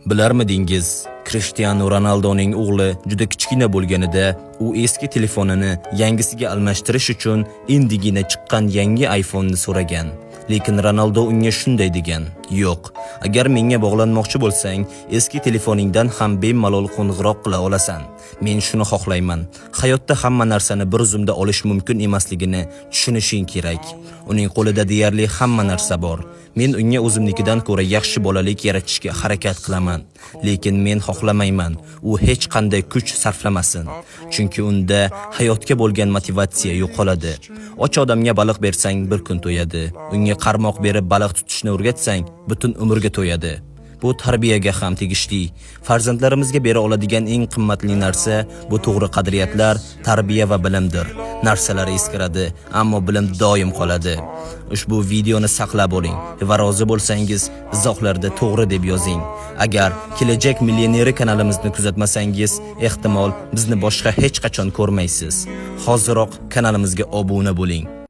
Bilarmidingiz, Cristiano Ronaldoning o'g'li juda kichkina bo'lganida u eski telefonini yangisiga almashtirish uchun endigina chiqqan yangi iPhone'ni so'ragan. Lekin Ronaldo unga shunday degan: "Yo'q, agar menga bog'lanmoqchi bo'lsang, eski telefoningdan ham bemalol qo'ng'iroq qila olasan. Men shuni xohlayman. Hayotda hamma narsani bir zumda olish mumkin emasligini tushunishing kerak. Uning qo'lida deyarli hamma narsa bor. Men unga o'zimnikidan ko'ra yaxshi bolalik yaratishga harakat qilaman, lekin men xohlamayman u hech qanday kuch sarflamasin, chunki unda hayotga bo'lgan motivatsiya yo'qoladi. Och odamga baliq bersang bir kun to'yadi, unga qarmoq berib baliq tutishni o'rgatsang, butun umrga to'yadi. Bu tarbiyaga ham tegishli. Farzandlarimizga bera oladigan eng qimmatli narsa bu to'g'ri qadriyatlar, tarbiya va bilimdir. Narsalar eskiradi, ammo bilim doim qoladi. Ushbu videoni saqlab oling va rozi bo'lsangiz, izohlarda to'g'ri deb yozing. Agar kelajak millioneri kanalimizni kuzatmasangiz, ehtimol bizni boshqa hech qachon ko'rmaysiz. Hoziroq kanalimizga obuna bo'ling.